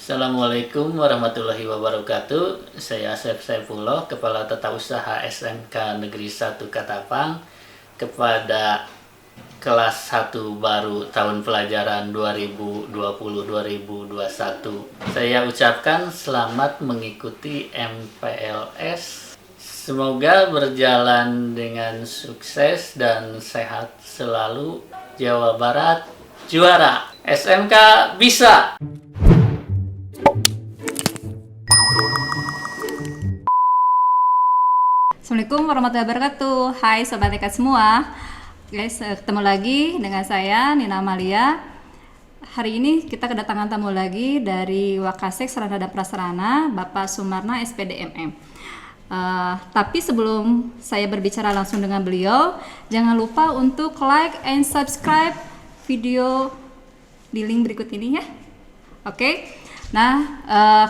Assalamualaikum warahmatullahi wabarakatuh. Saya Asep Saifullah, Kepala Tata Usaha SMK Negeri 1 Katapang. Kepada kelas 1 baru tahun pelajaran 2020-2021, saya ucapkan selamat mengikuti MPLS. Semoga berjalan dengan sukses dan sehat selalu. Jawa Barat juara, SMK bisa. Assalamualaikum warahmatullahi wabarakatuh. Hai Sobat Tekad semua. Guys, ketemu lagi dengan saya Nina Amalia. Hari ini kita kedatangan tamu lagi dari Wakasek Sarana dan Prasarana, Bapak Sumarna SPD MM. Tapi sebelum saya berbicara langsung dengan beliau, jangan lupa untuk like and subscribe video di link berikut ini ya. Oke. Nah,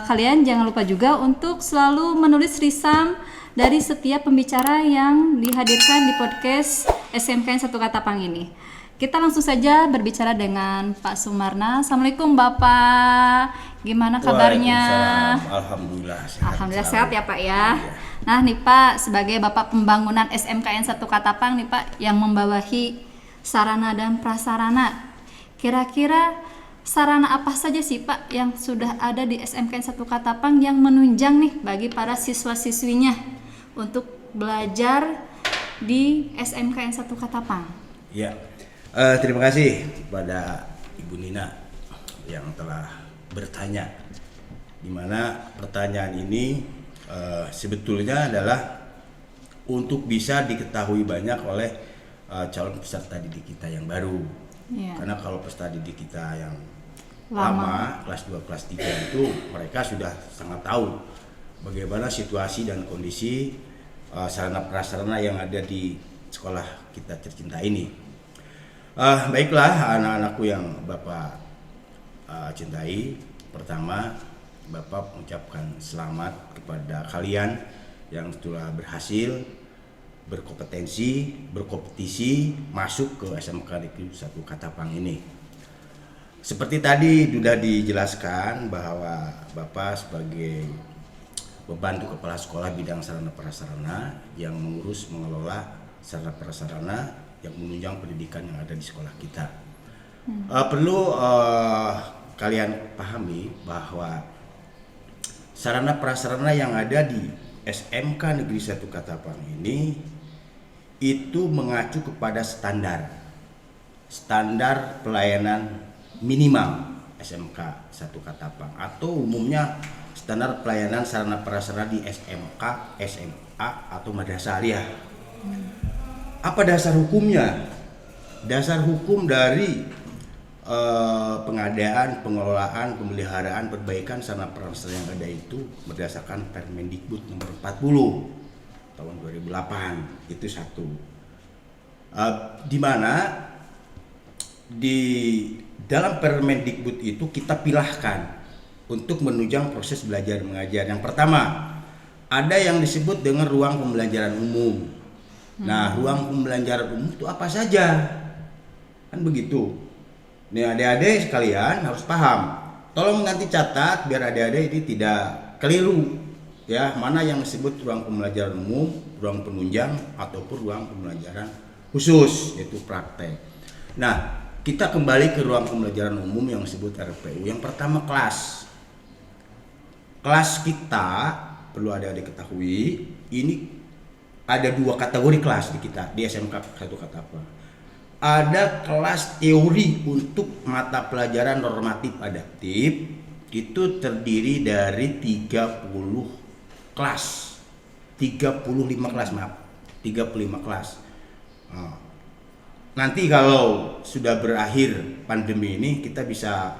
kalian jangan lupa juga untuk selalu menulis risam dari setiap pembicara yang dihadirkan di podcast SMK 1 Katapang ini. Kita langsung saja berbicara dengan Pak Sumarna. Assalamualaikum Bapak, gimana kabarnya? Alhamdulillah sehat. Alhamdulillah sehat ya Pak ya. Nah nih Pak, sebagai Bapak Pembangunan SMKN 1 Katapang nih Pak, yang membawahi sarana dan prasarana, kira-kira sarana apa saja sih Pak yang sudah ada di SMKN 1 Katapang yang menunjang nih bagi para siswa-siswinya untuk belajar di SMKN 1 Katapang? Ya, terima kasih kepada Ibu Nina yang telah bertanya. Di mana pertanyaan ini sebetulnya adalah untuk bisa diketahui banyak oleh calon peserta didik kita yang baru. Ya. Karena kalau peserta didik kita yang lama, kelas 2, kelas 3 itu mereka sudah sangat tahu bagaimana situasi dan kondisi sarana prasarana yang ada di sekolah kita tercinta ini. Baiklah anak-anakku yang Bapak cintai, pertama Bapak mengucapkan selamat kepada kalian yang telah berhasil, berkompetensi, berkompetisi masuk ke SMK Negeri 1 Katapang ini. Seperti tadi sudah dijelaskan bahwa Bapak sebagai membantu kepala sekolah bidang sarana prasarana yang mengurus mengelola sarana prasarana yang menunjang pendidikan yang ada di sekolah kita. Perlu kalian pahami bahwa sarana prasarana yang ada di SMK Negeri 1 Katapang ini itu mengacu kepada standar pelayanan minimal SMK 1 Katapang, atau umumnya standar pelayanan sarana prasarana di SMK, SMA atau madrasah aliyah. Apa dasar hukumnya? Dasar hukum dari pengadaan, pengelolaan, pemeliharaan, perbaikan sarana prasarana yang ada itu berdasarkan Permendikbud nomor 40 tahun 2008. Itu satu. Di mana di dalam Permendikbud itu kita pilahkan untuk menunjang proses belajar mengajar. Yang pertama, ada yang disebut dengan ruang pembelajaran umum. Nah, ruang pembelajaran umum itu apa saja? Kan begitu. Nih adik-adik sekalian harus paham. Tolong nanti catat biar adik-adik ini tidak keliru. Ya, mana yang disebut ruang pembelajaran umum, ruang penunjang ataupun ruang pembelajaran khusus, yaitu praktek. Nah, kita kembali ke ruang pembelajaran umum yang disebut RPU. Yang pertama kelas. Kelas kita perlu adik-adik ketahui, ini ada 2 kategori kelas di kita di SMK 1 Katapang. Ada kelas teori untuk mata pelajaran normatif adaptif, itu terdiri dari 35 kelas. 35 kelas. Nanti kalau sudah berakhir pandemi ini kita bisa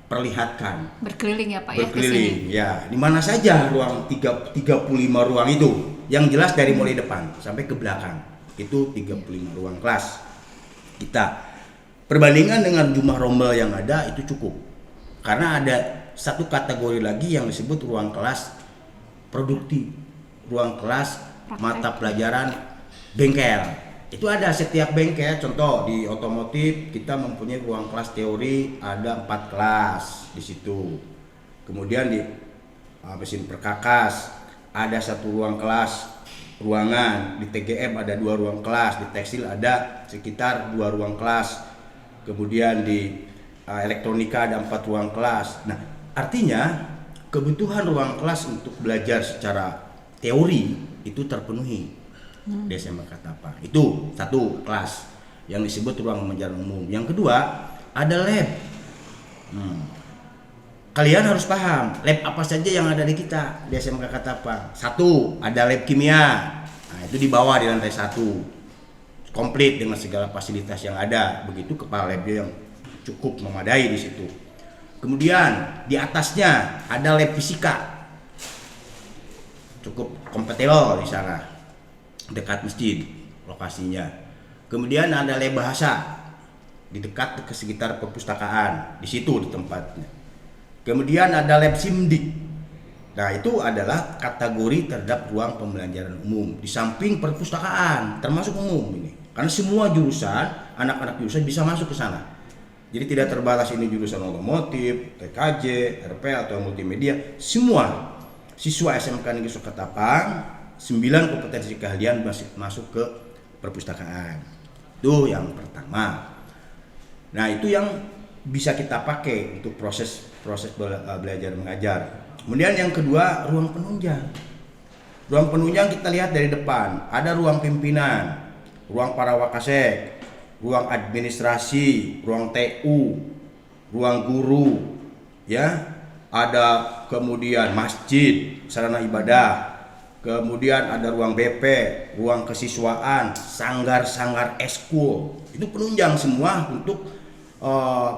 perlihatkan Berkeliling ya Pak berkeliling ya, di mana saja ruang 35 ruang itu, yang jelas dari mulai depan sampai ke belakang itu 35 ruang kelas kita. Perbandingan dengan jumlah rombel yang ada itu cukup, karena ada satu kategori lagi yang disebut ruang kelas produktif, ruang kelas mata pelajaran bengkel. Itu ada setiap bengkel. Contoh di otomotif kita mempunyai ruang kelas teori ada 4 kelas di situ. Kemudian di mesin perkakas ada satu ruang kelas ruangan, di TGM ada 2 ruang kelas, di tekstil ada sekitar 2 ruang kelas, kemudian di elektronika ada 4 ruang kelas. Nah, artinya kebutuhan ruang kelas untuk belajar secara teori itu terpenuhi di SMK Ketapang. Itu satu kelas yang disebut ruang pembelajaran umum. Yang kedua ada lab. Kalian harus paham lab apa saja yang ada di kita di SMK Ketapang. Satu, ada lab kimia. Nah, itu di bawah di lantai 1. Komplit dengan segala fasilitas yang ada. Begitu kepala labnya yang cukup memadai di situ. Kemudian di atasnya ada lab fisika. Cukup kompatibel di sana. Dekat masjid lokasinya. Kemudian ada lab bahasa di dekat ke sekitar perpustakaan. Di situ di tempatnya. Kemudian ada lab simdik. Nah, itu adalah kategori terhadap ruang pembelajaran umum di samping perpustakaan, termasuk umum ini. Karena semua jurusan, anak-anak jurusan bisa masuk ke sana. Jadi tidak terbatas ini jurusan otomotif, TKJ, RP atau multimedia. Semua siswa SMK Negeri Ketapang 9 kompetensi keahlian masuk ke perpustakaan. Itu yang pertama. Nah, itu yang bisa kita pakai untuk proses belajar mengajar. Kemudian yang kedua, ruang penunjang. Ruang penunjang kita lihat dari depan, ada ruang pimpinan, ruang para wakasek, ruang administrasi, ruang TU, ruang guru, ya. Ada kemudian masjid, sarana ibadah. Kemudian ada ruang BP, ruang kesiswaan, sanggar-sanggar eskul. Itu penunjang semua untuk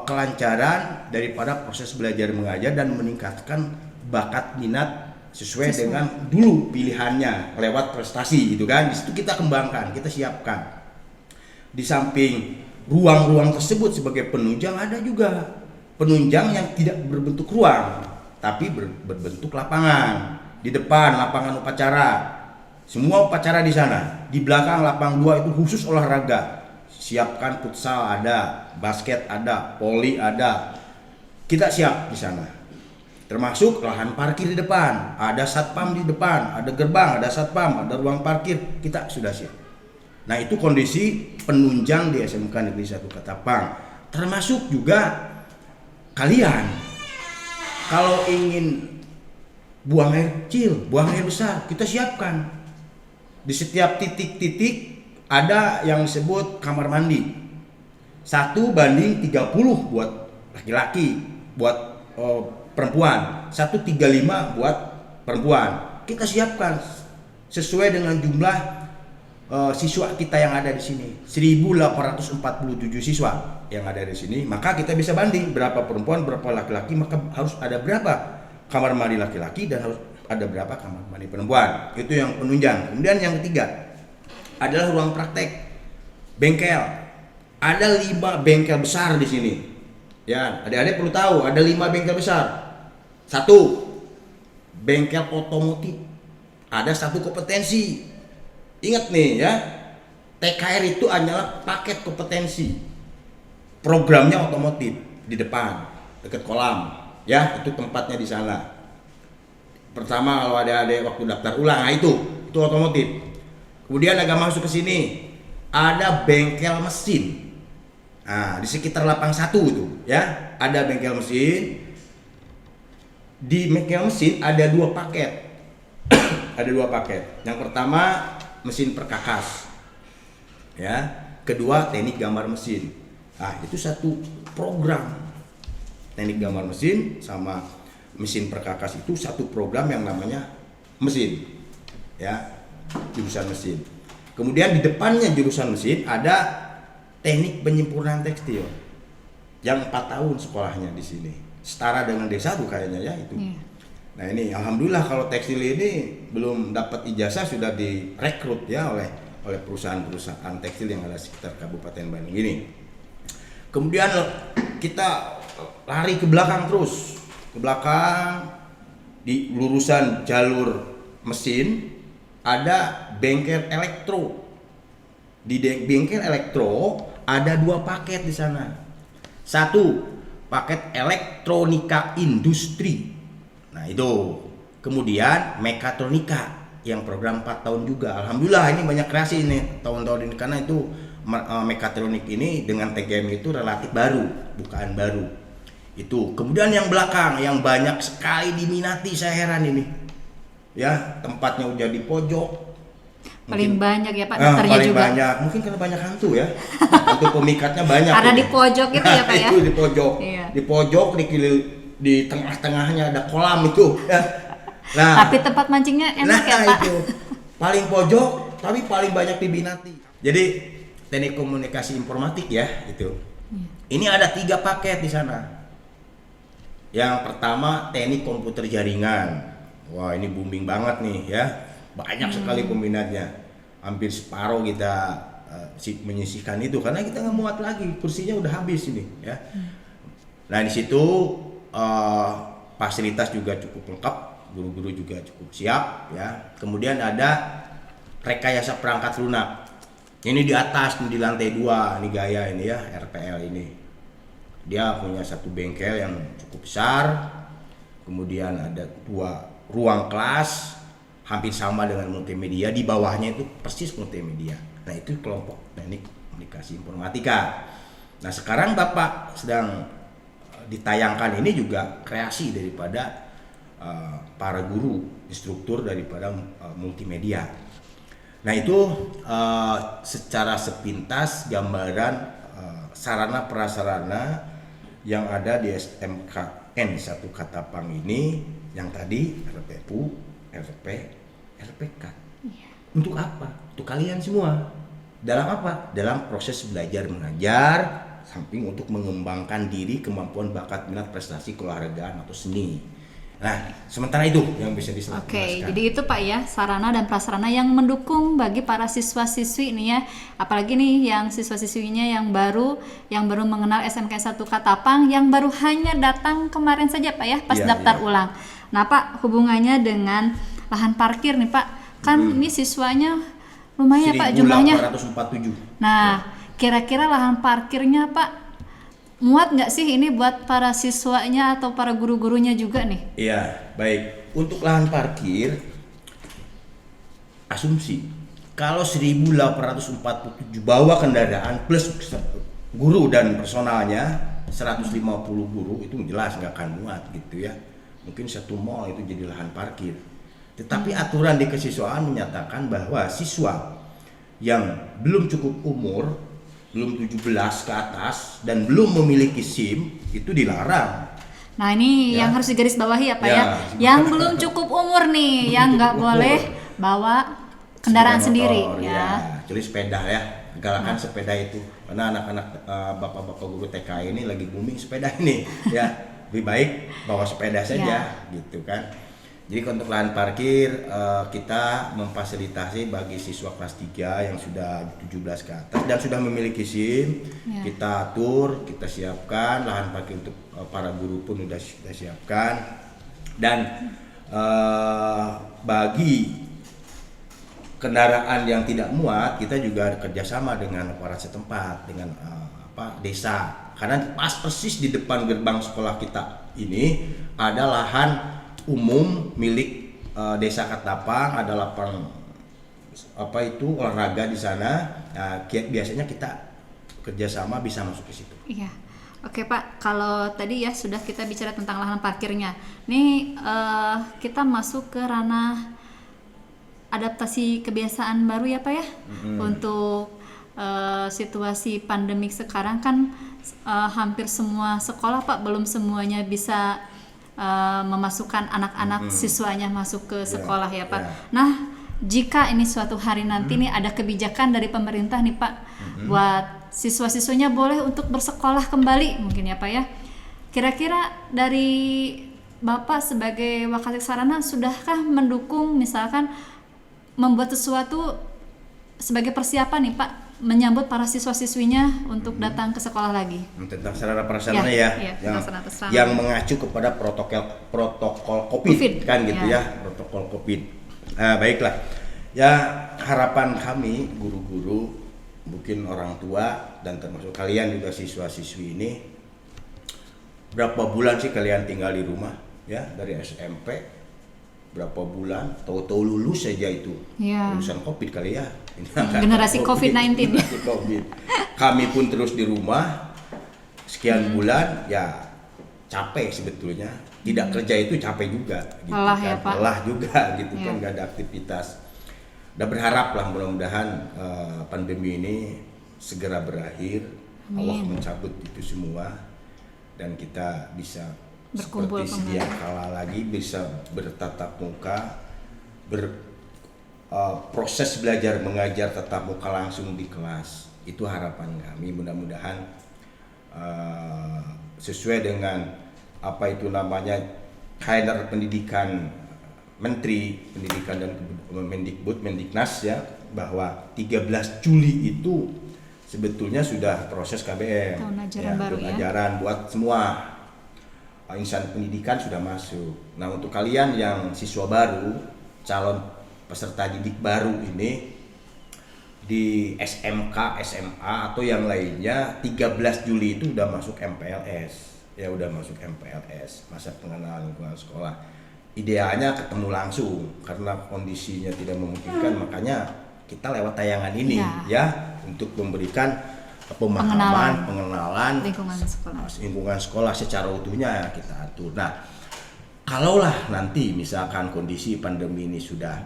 kelancaran daripada proses belajar mengajar dan meningkatkan bakat minat sesuai dengan dulu pilihannya lewat prestasi gitu kan. Di situ kita kembangkan, kita siapkan. Di samping ruang-ruang tersebut sebagai penunjang ada juga penunjang yang tidak berbentuk ruang tapi berbentuk lapangan. Di depan lapangan upacara. Semua upacara di sana. Di belakang lapang 2 itu khusus olahraga. Siapkan futsal ada, basket ada, voli ada. Kita siap di sana. Termasuk lahan parkir di depan, ada satpam di depan, ada gerbang, ada satpam, ada ruang parkir, kita sudah siap. Nah, itu kondisi penunjang di SMK Negeri 1 Ketapang. Termasuk juga kalian kalau ingin buang air kecil, buang air besar, kita siapkan. Di setiap titik-titik ada yang disebut kamar mandi 1:30 buat laki-laki, buat perempuan 1:35 buat perempuan. Kita siapkan sesuai dengan jumlah siswa kita yang ada di sini 1847 siswa yang ada di sini. Maka kita bisa banding berapa perempuan berapa laki-laki, maka harus ada berapa kamar mandi laki-laki dan harus ada berapa kamar mandi perempuan. Itu yang penunjang. Kemudian yang ketiga adalah ruang praktek, bengkel. Ada 5 bengkel besar di sini. Ya, adik-adik perlu tahu ada 5 bengkel besar. 1, bengkel otomotif. Ada 1 kompetensi. Ingat nih ya, TKR itu hanyalah paket kompetensi. Programnya otomotif di depan, dekat kolam. Ya, itu tempatnya di sana. Pertama kalau ada waktu daftar ulang, nah itu otomotif. Kemudian agak masuk ke sini, ada bengkel mesin. Nah, di sekitar lapang 1 itu, ya, ada bengkel mesin. Di bengkel mesin ada 2 paket. Ada 2 paket. Yang pertama mesin perkakas. Ya, kedua teknik gambar mesin. Nah, itu 1 program. Teknik gambar mesin sama mesin perkakas itu 1 program yang namanya mesin. Ya. Jurusan mesin. Kemudian di depannya jurusan mesin ada teknik penyempurnaan tekstil yang 4 tahun sekolahnya di sini, setara dengan D1 kayaknya ya itu. Nah, ini alhamdulillah kalau tekstil ini belum dapat ijazah sudah direkrut ya oleh perusahaan-perusahaan tekstil yang ada sekitar Kabupaten Bandung ini. Kemudian kita lari ke belakang terus, ke belakang di lurusan jalur mesin ada bengkel elektro. Di bengkel elektro ada 2 paket di sana. 1, paket elektronika industri. Nah itu. Kemudian mekatronika yang program 4 tahun juga. Alhamdulillah ini banyak kreasi nih tahun-tahun ini, karena itu mekatronik ini dengan TGM itu relatif baru, bukaan baru. Itu. Kemudian yang belakang yang banyak sekali diminati, saya heran ini. Ya, tempatnya udah di pojok. Paling banyak ya Pak daftarnya paling juga. banyak. Mungkin karena banyak hantu ya. Hantu pemikatnya banyak. Karena di pojok itu ya Pak ya. Itu di pojok. Iya. Di pojok di tengah-tengahnya ada kolam itu. Nah, Tapi tempat mancingnya enak ya Pak. Itu paling pojok tapi paling banyak diminati. Jadi teknik komunikasi informatik ya itu. Ini ada 3 paket di sana. Yang pertama teknik komputer jaringan. Wah ini booming banget nih ya. Banyak sekali peminatnya. Hampir separuh kita menyisihkan itu karena kita nggak muat lagi, kursinya udah habis ini ya. Nah di situ fasilitas juga cukup lengkap. Guru-guru juga cukup siap ya. Kemudian ada rekayasa perangkat lunak. Ini di atas di lantai 2 ini gaya ini ya, RPL ini. Dia punya satu bengkel yang cukup besar. Kemudian ada 2 ruang kelas hampir sama dengan multimedia, di bawahnya itu persis multimedia. Nah, itu kelompok teknik komunikasi informatika. Nah, sekarang Bapak sedang ditayangkan ini juga kreasi daripada para guru, instruktur daripada multimedia. Nah itu secara sepintas gambaran sarana prasarana yang ada di SMKN 1 Katapang ini, yang tadi RPU, RP, RPK. Untuk apa? Untuk kalian semua. Dalam apa? Dalam proses belajar mengajar, samping untuk mengembangkan diri, kemampuan, bakat, minat, prestasi, keolahragaan atau seni. Nah, sementara itu yang bisa diselesaikan. Oke, jadi itu Pak ya, sarana dan prasarana yang mendukung bagi para siswa-siswi ini ya. Apalagi nih yang siswa-siswinya yang baru mengenal SMK 1 Katapang, yang baru hanya datang kemarin saja Pak ya, pas daftar ulang. Nah Pak, hubungannya dengan lahan parkir nih Pak. Kan ini siswanya lumayan Pak jumlahnya. 1847. Nah, kira-kira lahan parkirnya Pak muat nggak sih ini buat para siswanya atau para guru-gurunya juga nih? Iya, baik. Untuk lahan parkir, asumsi kalau 1847 bawa kendaraan plus guru dan personalnya 150 guru itu jelas nggak akan muat gitu ya. Mungkin satu mall itu jadi lahan parkir. Tetapi aturan di kesiswaan menyatakan bahwa siswa yang belum cukup umur, belum 17 ke atas dan belum memiliki SIM itu dilarang. Nah ini yang harus digarisbawahi ya Pak ya. Yang belum cukup umur nih, yang nggak boleh bawa kendaraan sendiri ya. Kecuali sepeda ya, galakan sepeda itu. Karena anak-anak bapak-bapak guru TK ini lagi booming sepeda ini ya. Lebih baik bawa sepeda saja gitu kan. Jadi untuk lahan parkir kita memfasilitasi bagi siswa kelas 3 yang sudah 17 ke atas dan sudah memiliki SIM, kita atur, kita siapkan lahan parkir untuk para guru pun sudah kita siapkan. Dan bagi kendaraan yang tidak muat, kita juga kerjasama dengan aparat setempat, dengan desa. Karena pas persis di depan gerbang sekolah kita ini ada lahan umum milik Desa Katapang, ada lapang olahraga di sana. Nah, biasanya kita kerjasama bisa masuk ke situ. Iya. Oke Pak, kalau tadi ya sudah kita bicara tentang lahan parkirnya. Nih kita masuk ke ranah adaptasi kebiasaan baru ya Pak ya. Untuk situasi pandemik sekarang kan hampir semua sekolah Pak, belum semuanya bisa memasukkan anak-anak siswanya masuk ke sekolah ya Pak. Nah, jika ini suatu hari nanti nih ada kebijakan dari pemerintah nih Pak, buat siswa-siswanya boleh untuk bersekolah kembali mungkin ya Pak ya. Kira-kira dari Bapak sebagai Wakasek Sarana sudahkah mendukung misalkan membuat sesuatu sebagai persiapan nih Pak menyambut para siswa-siswinya untuk datang ke sekolah lagi? Tentang sarana prasarana yang mengacu kepada protokol COVID kan gitu ya, protokol COVID. Baiklah. Ya, harapan kami guru-guru, mungkin orang tua dan termasuk kalian juga siswa-siswi ini, berapa bulan sih kalian tinggal di rumah ya dari SMP berapa bulan tahu-tahu lulus saja itu. Iya. Lulusan COVID kali ya. Ini Generasi COVID-19. generasi COVID. Kami pun terus di rumah sekian bulan, ya capek sebetulnya. Tidak kerja itu capek juga gitu. Lelah kan. ya, Pak? Lelah juga gitu Iya. kan, nggak ada aktivitas. Dan berharap lah mudah-mudahan pandemi ini segera berakhir. Allah Amin. mencabut itu semua dan kita bisa Berkumpul seperti sedia kembali. kala lagi, bisa bertatap muka, proses belajar mengajar tatap muka langsung di kelas. Itu harapan kami. Mudah-mudahan sesuai dengan apa itu namanya kalender pendidikan Menteri Pendidikan dan Mendikbud, Mendiknas ya, bahwa 13 Juli itu sebetulnya sudah proses KBM. Tahun ajaran baru tahun ya. ajaran buat semua insan pendidikan sudah masuk. Nah, untuk kalian yang siswa baru, calon peserta didik baru ini di SMK, SMA atau yang lainnya 13 Juli itu udah masuk MPLS. Ya udah masuk MPLS, masa pengenalan lingkungan sekolah. Idealnya ketemu langsung karena kondisinya tidak memungkinkan, makanya kita lewat tayangan ini ya untuk memberikan pemahaman, pengenalan lingkungan sekolah secara utuhnya kita atur. Nah, kalaulah nanti misalkan kondisi pandemi ini sudah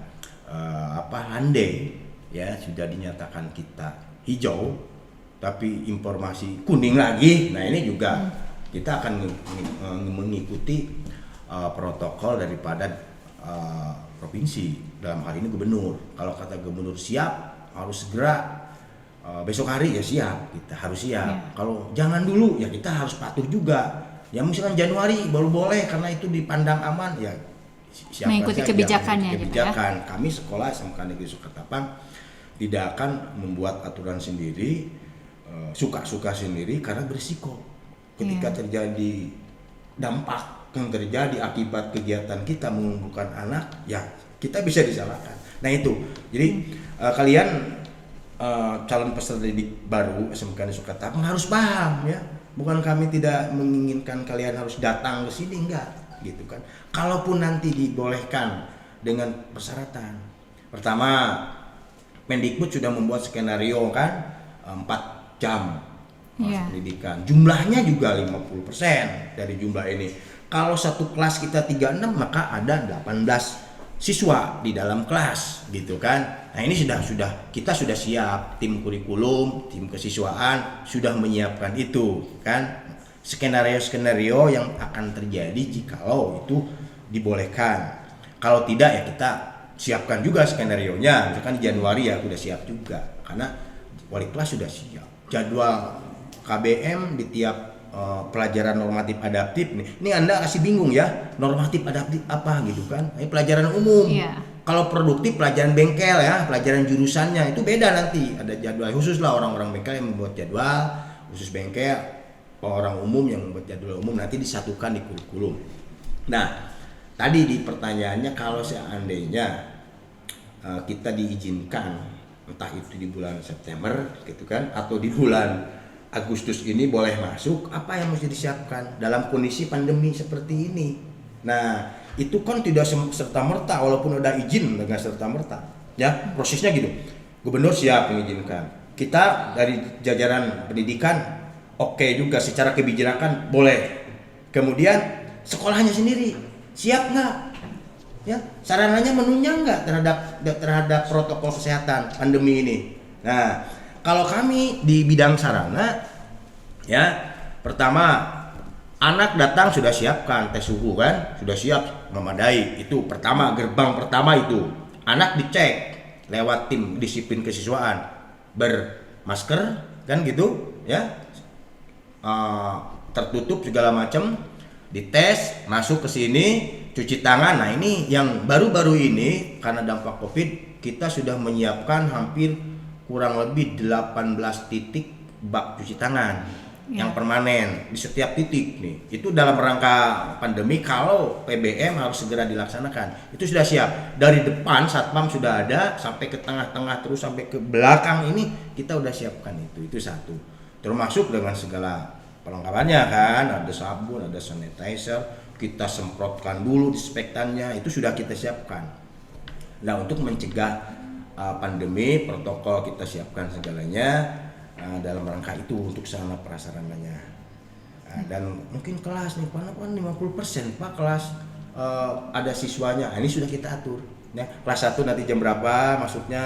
landai ya, sudah dinyatakan kita hijau tapi informasi kuning lagi. Nah, ini juga kita akan mengikuti protokol daripada provinsi, dalam hal ini gubernur. Kalau kata gubernur siap, harus segera besok hari ya siap, kita harus siap. Kalau jangan dulu ya kita harus patuh juga. Ya misalkan Januari baru boleh karena itu dipandang aman, ya siapa mengikuti saja kebijakannya gitu ya. Kami sekolah SMK Negeri Sukatapang tidak akan membuat aturan sendiri, suka-suka sendiri karena berisiko. Ketika terjadi dampak yang terjadi akibat kegiatan kita mengumpulkan anak, ya kita bisa disalahkan. Nah itu, jadi kalian calon peserta didik baru SMK Negeri Sukatapang harus paham ya. Bukan kami tidak menginginkan kalian harus datang ke sini, enggak, gitu kan. Kalaupun nanti dibolehkan dengan persyaratan. Pertama, Mendikbud sudah membuat skenario kan 4 jam masa pendidikan. Jumlahnya juga 50% dari jumlah ini. Kalau satu kelas kita 36 maka ada 18 siswa di dalam kelas gitu kan. Nah, ini kita sudah siap, tim kurikulum, tim kesiswaan sudah menyiapkan itu kan. Skenario-skenario yang akan terjadi jikalau itu dibolehkan. Kalau tidak ya kita siapkan juga skenarionya. Misalkan di Januari ya udah siap juga karena wali kelas sudah siap. Jadwal KBM di tiap pelajaran normatif adaptif nih. Ini Anda kasih bingung ya, normatif adaptif apa gitu kan? Ini pelajaran umum. Kalau produktif pelajaran bengkel ya, pelajaran jurusannya itu beda nanti. Ada jadwal khusus lah, orang-orang bengkel yang membuat jadwal khusus bengkel, orang umum yang membuat jadwal umum nanti disatukan di kurikulum. Nah, tadi di pertanyaannya kalau seandainya kita diizinkan entah itu di bulan September gitu kan atau di bulan Agustus ini boleh masuk, apa yang mesti disiapkan dalam kondisi pandemi seperti ini. Nah, itu kan tidak serta-merta walaupun udah izin dengan serta-merta. Ya, prosesnya gitu. Gubernur siap mengizinkan. Kita dari jajaran pendidikan oke juga secara kebijakan boleh. Kemudian sekolahnya sendiri siap nggak? Ya, sarananya menunjang nggak terhadap protokol kesehatan pandemi ini. Nah, kalau kami di bidang sarana, ya pertama anak datang sudah siapkan tes suhu kan, sudah siap memadai. Itu pertama, gerbang pertama itu anak dicek lewat tim disiplin kesiswaan bermasker kan gitu, ya tertutup segala macam, dites masuk ke sini, cuci tangan. Nah ini yang baru-baru ini karena dampak COVID kita sudah menyiapkan hampir kurang lebih 18 titik bak cuci tangan yang permanen di setiap titik nih. Itu dalam rangka pandemi kalau PBM harus segera dilaksanakan. Itu sudah siap. Dari depan satpam sudah ada sampai ke tengah-tengah terus sampai ke belakang ini kita udah siapkan itu. Itu satu. Termasuk dengan segala perlengkapannya kan, ada sabun, ada sanitizer, kita semprotkan dulu disinfektannya, itu sudah kita siapkan. Nah, untuk mencegah pandemi, protokol kita siapkan segalanya dalam rangka itu untuk sarana prasarananya. Dan mungkin kelas nih, Pak 50% Pak kelas ada siswanya. Ini sudah kita atur. Ya, kelas 1 nanti jam berapa masuknya,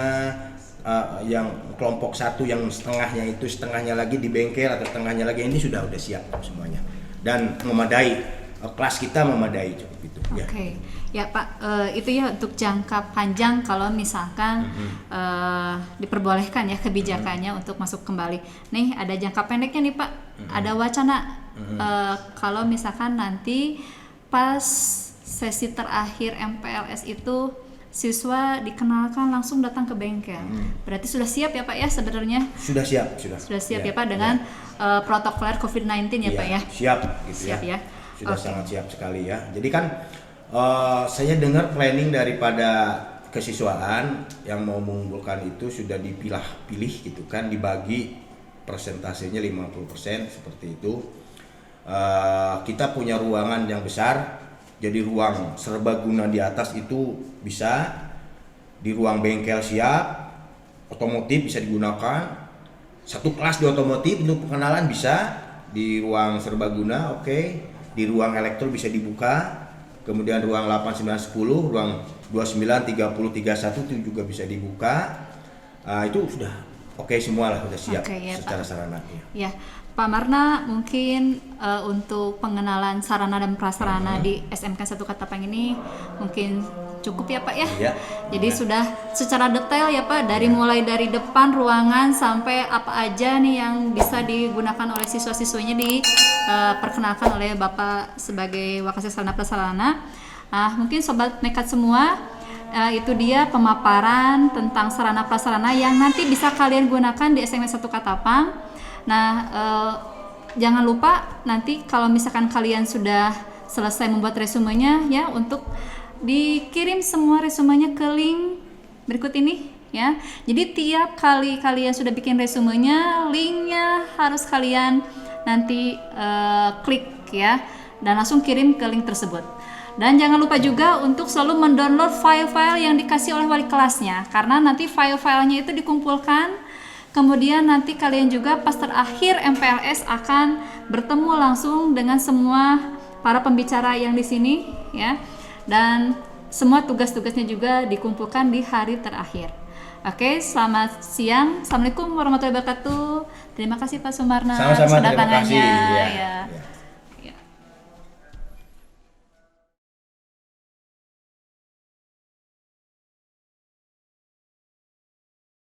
yang kelompok 1 yang setengahnya lagi di bengkel atau setengahnya lagi, ini sudah siap semuanya. Dan memadai, kelas kita memadai cukup itu. Oke. Ya Pak, itu ya untuk jangka panjang kalau misalkan diperbolehkan ya kebijakannya untuk masuk kembali. Nih ada jangka pendeknya nih Pak, ada wacana kalau misalkan nanti pas sesi terakhir MPLS itu siswa dikenalkan langsung datang ke bengkel. Berarti sudah siap ya Pak ya sebenarnya? Sudah siap, Sudah siap ya Pak dengan protokoler COVID-19 ya Pak ya? Siap gitu siap ya. Sudah sangat siap sekali ya. Jadi kan saya dengar planning daripada kesiswaan yang mau mengunggulkan itu sudah dipilah-pilih gitu kan, dibagi persentasenya 50% seperti itu. Kita punya ruangan yang besar, jadi ruang serbaguna di atas itu bisa, di ruang bengkel siap, otomotif bisa digunakan, satu kelas di otomotif untuk pengenalan bisa, di ruang serbaguna oke. Di ruang elektro bisa dibuka, kemudian ruang 8, 9, 10, ruang 29, 30, 31 itu juga bisa dibuka. Itu sudah oke semua lah, sudah siap ya, secara Pak. sarana. Ya, Pak Marna mungkin untuk pengenalan sarana dan prasarana di SMK 1 Katapang ini mungkin cukup ya Pak ya. Ya. Jadi sudah secara detail ya Pak, dari mulai dari depan ruangan sampai apa aja nih yang bisa digunakan oleh siswa-siswanya diperkenalkan oleh Bapak sebagai Wakasek Sarana Prasarana. Mungkin sobat nekat semua, itu dia pemaparan tentang sarana prasarana yang nanti bisa kalian gunakan di SMK 1 Katapang. Nah, jangan lupa nanti kalau misalkan kalian sudah selesai membuat resumenya ya, untuk dikirim semua resumenya ke link berikut ini ya. Jadi tiap kali kalian sudah bikin resumenya, linknya harus kalian nanti klik ya, dan langsung kirim ke link tersebut. Dan jangan lupa juga untuk selalu mendownload file-file yang dikasih oleh wali kelasnya, karena nanti file-filenya itu dikumpulkan. Kemudian nanti kalian juga pas terakhir MPLS akan bertemu langsung dengan semua para pembicara yang di sini ya. Dan semua tugas-tugasnya juga dikumpulkan di hari terakhir. Oke, selamat siang. Assalamualaikum warahmatullahi wabarakatuh. Terima kasih Pak Sumarna Sama-sama, terima kedatangannya. kasih. Ya. Ya.